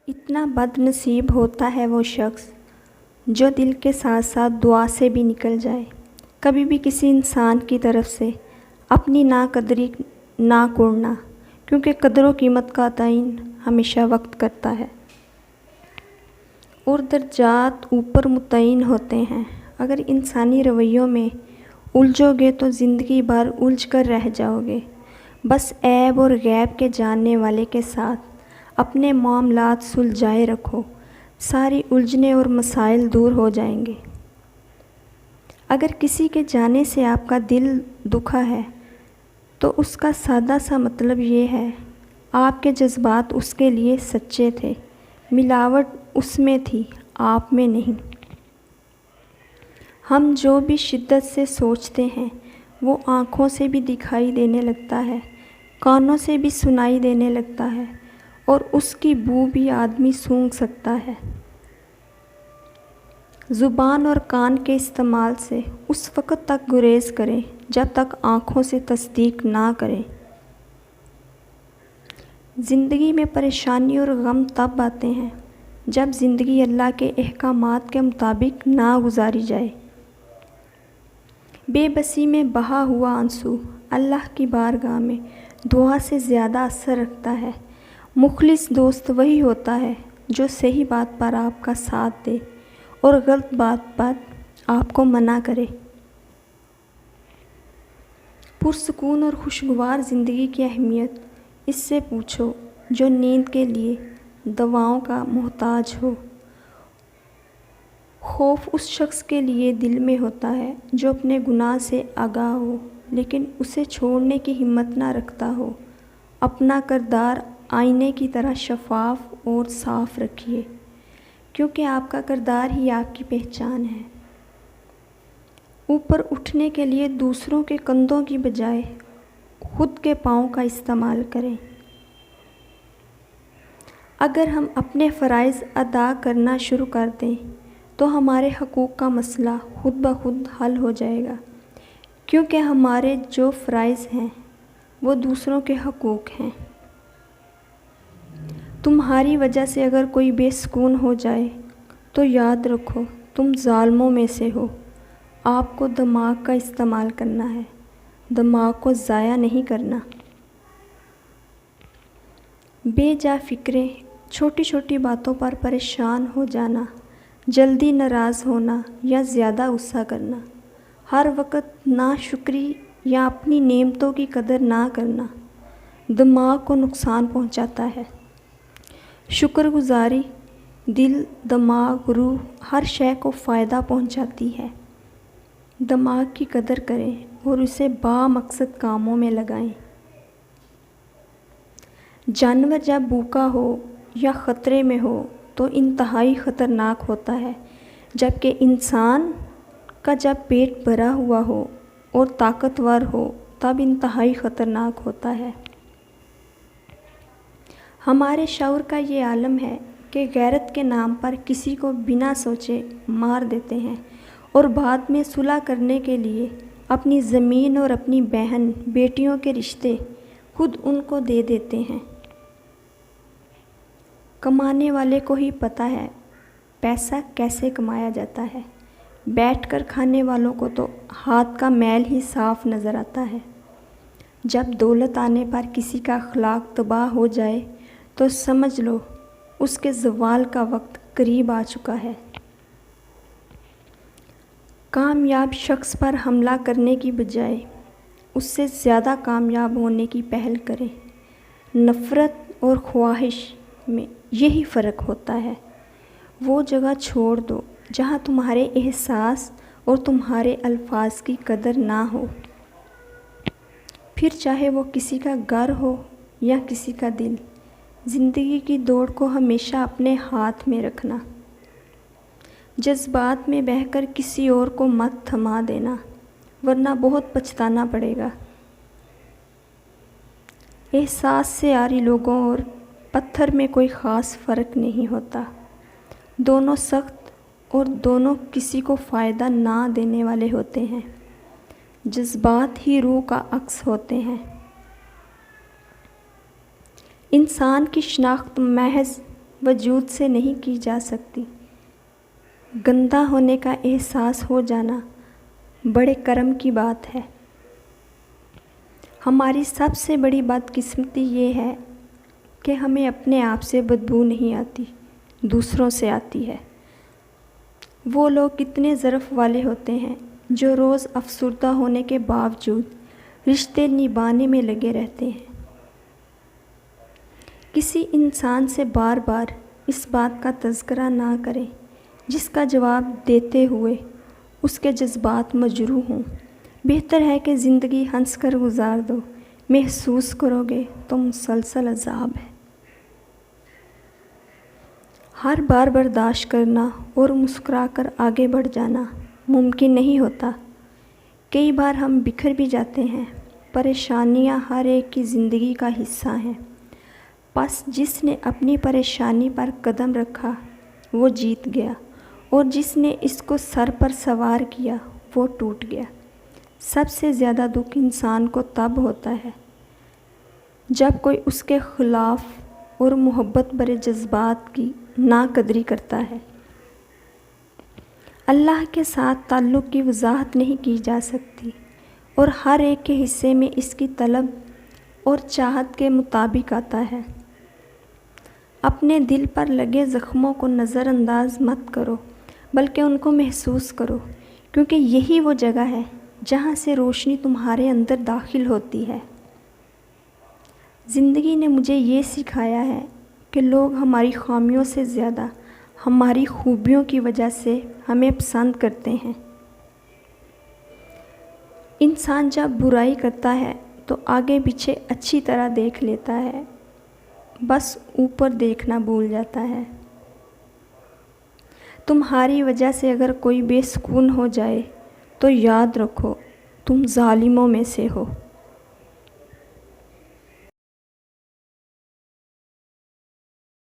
اتنا بد نصیب ہوتا ہے وہ شخص جو دل کے ساتھ ساتھ دعا سے بھی نکل جائے۔ کبھی بھی کسی انسان کی طرف سے اپنی ناقدری نہ کرنا، کیونکہ قدر و قیمت کا تعین ہمیشہ وقت کرتا ہے اور درجات اوپر متعین ہوتے ہیں۔ اگر انسانی رویوں میں الجھو گے تو زندگی بھر الجھ کر رہ جاؤ گے۔ بس عیب اور غیب کے جاننے والے کے ساتھ اپنے معاملات سلجھائے رکھو، ساری الجھنیں اور مسائل دور ہو جائیں گے۔ اگر کسی کے جانے سے آپ کا دل دکھا ہے تو اس کا سادہ سا مطلب یہ ہے، آپ کے جذبات اس کے لیے سچے تھے، ملاوٹ اس میں تھی، آپ میں نہیں۔ ہم جو بھی شدت سے سوچتے ہیں وہ آنکھوں سے بھی دکھائی دینے لگتا ہے، کانوں سے بھی سنائی دینے لگتا ہے، اور اس کی بو بھی آدمی سونگھ سکتا ہے۔ زبان اور کان کے استعمال سے اس وقت تک گریز کریں جب تک آنکھوں سے تصدیق نہ کریں۔ زندگی میں پریشانی اور غم تب آتے ہیں جب زندگی اللہ کے احکامات کے مطابق نہ گزاری جائے۔ بے بسی میں بہا ہوا آنسو اللہ کی بارگاہ میں دعا سے زیادہ اثر رکھتا ہے۔ مخلص دوست وہی ہوتا ہے جو صحیح بات پر آپ کا ساتھ دے اور غلط بات پر آپ کو منع کرے۔ پرسکون اور خوشگوار زندگی کی اہمیت اس سے پوچھو جو نیند کے لیے دواؤں کا محتاج ہو۔ خوف اس شخص کے لیے دل میں ہوتا ہے جو اپنے گناہ سے آگاہ ہو لیکن اسے چھوڑنے کی ہمت نہ رکھتا ہو۔ اپنا کردار آئینے کی طرح شفاف اور صاف رکھیے، کیونکہ آپ کا کردار ہی آپ کی پہچان ہے۔ اوپر اٹھنے کے لیے دوسروں کے کندھوں کی بجائے خود کے پاؤں کا استعمال کریں۔ اگر ہم اپنے فرائض ادا کرنا شروع کر دیں تو ہمارے حقوق کا مسئلہ خود بخود حل ہو جائے گا، کیونکہ ہمارے جو فرائض ہیں وہ دوسروں کے حقوق ہیں۔ تمہاری وجہ سے اگر کوئی بے سکون ہو جائے تو یاد رکھو تم ظالموں میں سے ہو۔ آپ کو دماغ کا استعمال کرنا ہے، دماغ کو ضائع نہیں کرنا۔ بے جا فکریں، چھوٹی چھوٹی باتوں پر پریشان ہو جانا، جلدی ناراض ہونا یا زیادہ غصہ کرنا، ہر وقت ناشکری یا اپنی نعمتوں کی قدر نہ کرنا دماغ کو نقصان پہنچاتا ہے۔ شکر گزاری دل، دماغ، روح، ہر شے کو فائدہ پہنچاتی ہے۔ دماغ کی قدر کریں اور اسے بامقصد کاموں میں لگائیں۔ جانور جب بھوکا ہو یا خطرے میں ہو تو انتہائی خطرناک ہوتا ہے، جبکہ انسان کا جب پیٹ بھرا ہوا ہو اور طاقتور ہو تب انتہائی خطرناک ہوتا ہے۔ ہمارے شعور کا یہ عالم ہے کہ غیرت کے نام پر کسی کو بنا سوچے مار دیتے ہیں اور بعد میں صلح کرنے کے لیے اپنی زمین اور اپنی بہن بیٹیوں کے رشتے خود ان کو دے دیتے ہیں۔ کمانے والے کو ہی پتہ ہے پیسہ کیسے کمایا جاتا ہے، بیٹھ کر کھانے والوں کو تو ہاتھ کا میل ہی صاف نظر آتا ہے۔ جب دولت آنے پر کسی کا اخلاق تباہ ہو جائے تو سمجھ لو اس کے زوال کا وقت قریب آ چکا ہے۔ کامیاب شخص پر حملہ کرنے کی بجائے اس سے زیادہ کامیاب ہونے کی پہل کریں۔ نفرت اور خواہش میں یہی فرق ہوتا ہے۔ وہ جگہ چھوڑ دو جہاں تمہارے احساس اور تمہارے الفاظ کی قدر نہ ہو، پھر چاہے وہ کسی کا گھر ہو یا کسی کا دل۔ زندگی کی دوڑ کو ہمیشہ اپنے ہاتھ میں رکھنا۔ جذبات میں بہہ کر کسی اور کو مت تھما دینا، ورنہ بہت پچھتانا پڑے گا۔ احساس سے عاری لوگوں اور پتھر میں کوئی خاص فرق نہیں ہوتا، دونوں سخت اور دونوں کسی کو فائدہ نہ دینے والے ہوتے ہیں۔ جذبات ہی روح کا عکس ہوتے ہیں۔ انسان کی شناخت محض وجود سے نہیں کی جا سکتی۔ گندا ہونے کا احساس ہو جانا بڑے کرم کی بات ہے۔ ہماری سب سے بڑی بدقسمتی یہ ہے کہ ہمیں اپنے آپ سے بدبو نہیں آتی، دوسروں سے آتی ہے۔ وہ لوگ کتنے ظرف والے ہوتے ہیں جو روز افسردہ ہونے کے باوجود رشتے نبھانے میں لگے رہتے ہیں۔ کسی انسان سے بار بار اس بات کا تذکرہ نہ کریں جس کا جواب دیتے ہوئے اس کے جذبات مجروح ہوں۔ بہتر ہے کہ زندگی ہنس کر گزار دو، محسوس کرو گے تو مسلسل عذاب ہے۔ ہر بار برداشت کرنا اور مسکرا کر آگے بڑھ جانا ممکن نہیں ہوتا۔ کئی بار ہم بکھر بھی جاتے ہیں۔ پریشانیاں ہر ایک کی زندگی کا حصہ ہیں، بس جس نے اپنی پریشانی پر قدم رکھا وہ جیت گیا، اور جس نے اس کو سر پر سوار کیا وہ ٹوٹ گیا۔ سب سے زیادہ دکھ انسان کو تب ہوتا ہے جب کوئی اس کے خلاف اور محبت بھرے جذبات کی ناقدری کرتا ہے۔ اللہ کے ساتھ تعلق کی وضاحت نہیں کی جا سکتی، اور ہر ایک کے حصے میں اس کی طلب اور چاہت کے مطابق آتا ہے۔ اپنے دل پر لگے زخموں کو نظر انداز مت کرو، بلکہ ان کو محسوس کرو، کیونکہ یہی وہ جگہ ہے جہاں سے روشنی تمہارے اندر داخل ہوتی ہے۔ زندگی نے مجھے یہ سکھایا ہے کہ لوگ ہماری خامیوں سے زیادہ ہماری خوبیوں کی وجہ سے ہمیں پسند کرتے ہیں۔ انسان جب برائی کرتا ہے تو آگے پیچھے اچھی طرح دیکھ لیتا ہے، بس اوپر دیکھنا بھول جاتا ہے۔ تمہاری وجہ سے اگر کوئی بے سکون ہو جائے تو یاد رکھو تم ظالموں میں سے ہو۔